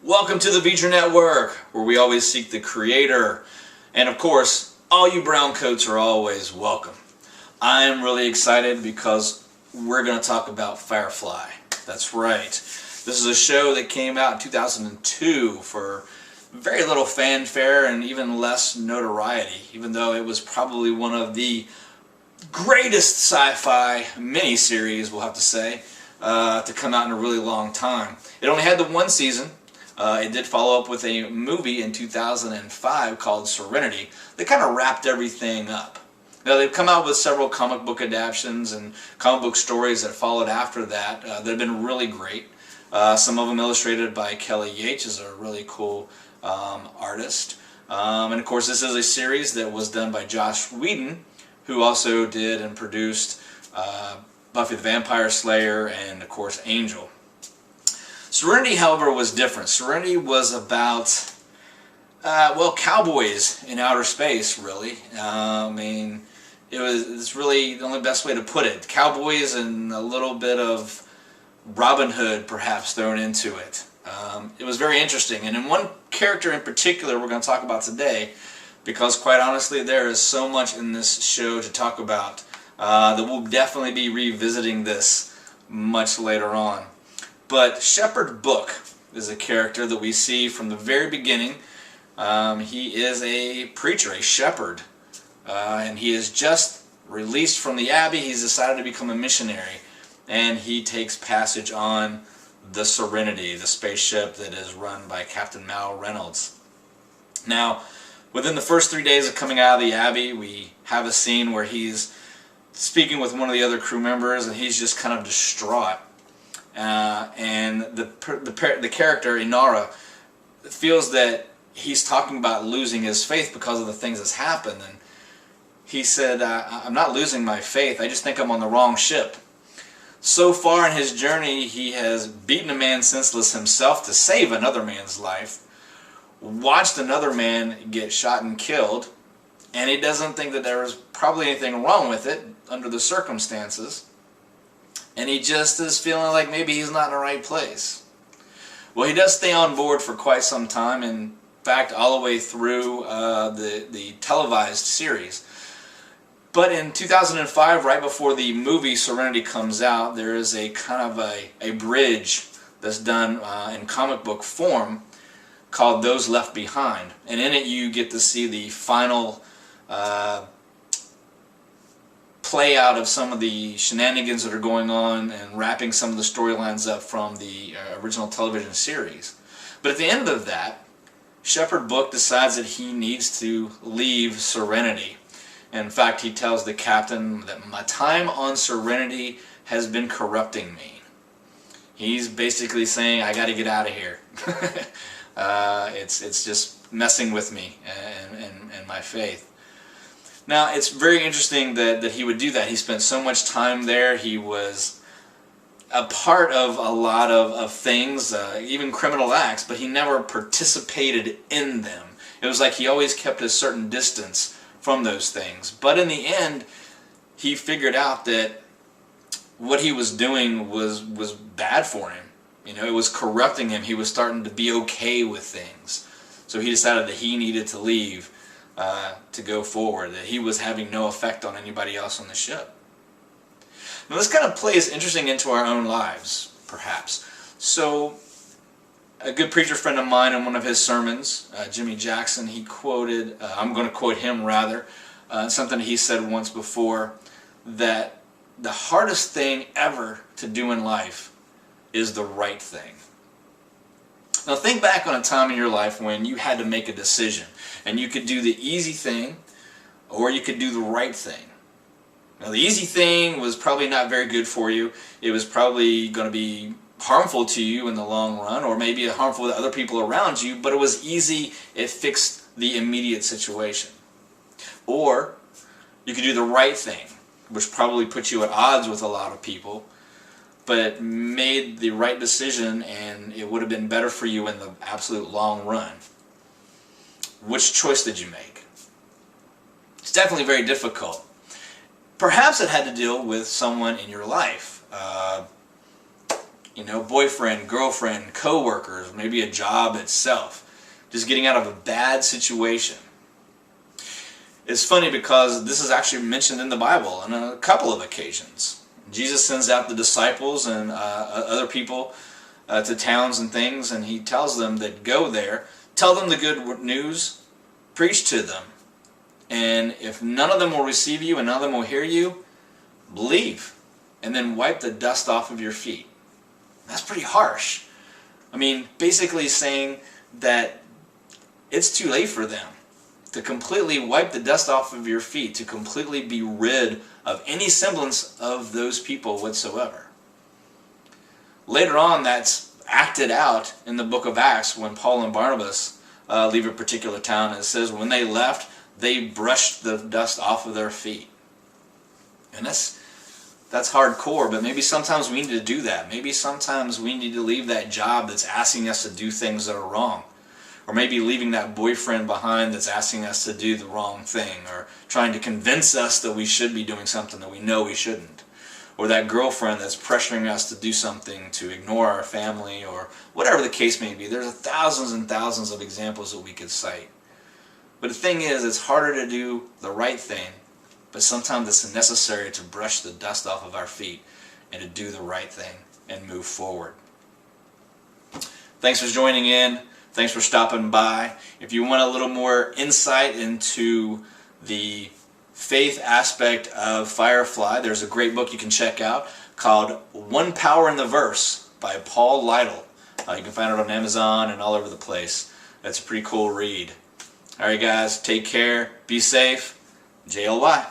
Welcome to the Feature Network, where we always seek the creator. And of course, all you brown coats are always welcome. I am really excited because we're going to talk about Firefly. That's right. This is a show that came out in 2002 for very little fanfare and even less notoriety, even though it was probably one of the greatest sci-fi miniseries, we'll have to say, to come out in a really long time. It only had the one season. It did follow up with a movie in 2005 called Serenity that kind of wrapped everything up. Now, they've come out with several comic book adaptations and comic book stories that followed after that that have been really great. Some of them illustrated by Kelly Yates, who's a really cool artist. And of course, this is a series that was done by Joss Whedon, who also did and produced Buffy the Vampire Slayer and, of course, Angel. Serenity, however, was different. Serenity was about, cowboys in outer space, really. It's really the only best way to put it. Cowboys and a little bit of Robin Hood, perhaps, thrown into it. It was very interesting. And in one character in particular we're going to talk about today, because quite honestly there is so much in this show to talk about that we'll definitely be revisiting this much later on. But Shepard Book is a character that we see from the very beginning. He is a preacher, a shepherd, and he is just released from the Abbey. He's decided to become a missionary, and he takes passage on the Serenity, the spaceship that is run by Captain Mal Reynolds. Now, within the first 3 days of coming out of the Abbey, we have a scene where he's speaking with one of the other crew members, and he's just kind of distraught. And the character, Inara, feels that he's talking about losing his faith because of the things that's happened. And he said, I'm not losing my faith, I just think I'm on the wrong ship. So far in his journey, he has beaten a man senseless himself to save another man's life, watched another man get shot and killed, and he doesn't think that there was probably anything wrong with it under the circumstances. And he just is feeling like maybe he's not in the right place. Well, he does stay on board for quite some time, in fact, all the way through the televised series. But in 2005, right before the movie Serenity comes out, there is a kind of a bridge that's done in comic book form called Those Left Behind. And in it you get to see the final play out of some of the shenanigans that are going on and wrapping some of the storylines up from the original television series. But at the end of that, Shepard Book decides that he needs to leave Serenity. In fact, he tells the captain that my time on Serenity has been corrupting me. He's basically saying, I got to get out of here. It's just messing with me and my faith. Now, it's very interesting that he would do that. He spent so much time there. He was a part of a lot of things, even criminal acts, but he never participated in them. It was like he always kept a certain distance from those things. But in the end, he figured out that what he was doing was bad for him. You know, it was corrupting him. He was starting to be okay with things. So he decided that he needed to leave to go forward, that he was having no effect on anybody else on the ship. Now this kind of plays interesting into our own lives, perhaps. So a good preacher friend of mine in one of his sermons, Jimmy Jackson, he quoted, I'm going to quote him rather, something he said once before, that the hardest thing ever to do in life is the right thing. Now think back on a time in your life when you had to make a decision, and you could do the easy thing or you could do the right thing. Now the easy thing was probably not very good for you. It was probably going to be harmful to you in the long run, or maybe harmful to other people around you, but it was easy, it fixed the immediate situation. Or you could do the right thing, which probably put you at odds with a lot of people, but it made the right decision and it would have been better for you in the absolute long run. Which choice did you make? It's definitely very difficult. Perhaps it had to deal with someone in your life. You know, boyfriend, girlfriend, co-workers, maybe a job itself. Just getting out of a bad situation. It's funny because this is actually mentioned in the Bible on a couple of occasions. Jesus sends out the disciples and other people to towns and things, and he tells them that go there, tell them the good news, preach to them, and if none of them will receive you and none of them will hear you, leave, and then wipe the dust off of your feet. That's pretty harsh. I mean, basically saying that it's too late for them to completely wipe the dust off of your feet, to completely be rid of any semblance of those people whatsoever. Later on, that's acted out in the book of Acts when Paul and Barnabas leave a particular town. And it says when they left, they brushed the dust off of their feet. And that's hardcore, but maybe sometimes we need to do that. Maybe sometimes we need to leave that job that's asking us to do things that are wrong. Or maybe leaving that boyfriend behind that's asking us to do the wrong thing, or trying to convince us that we should be doing something that we know we shouldn't. Or that girlfriend that's pressuring us to do something to ignore our family, or whatever the case may be. There's thousands and thousands of examples that we could cite. But the thing is, it's harder to do the right thing, but sometimes it's necessary to brush the dust off of our feet and to do the right thing and move forward. Thanks for joining in. Thanks for stopping by. If you want a little more insight into the faith aspect of Firefly, there's a great book you can check out called One Power in the Verse by Paul Lytle. You can find it on Amazon and all over the place. That's a pretty cool read. Alright guys, take care, be safe, JLY.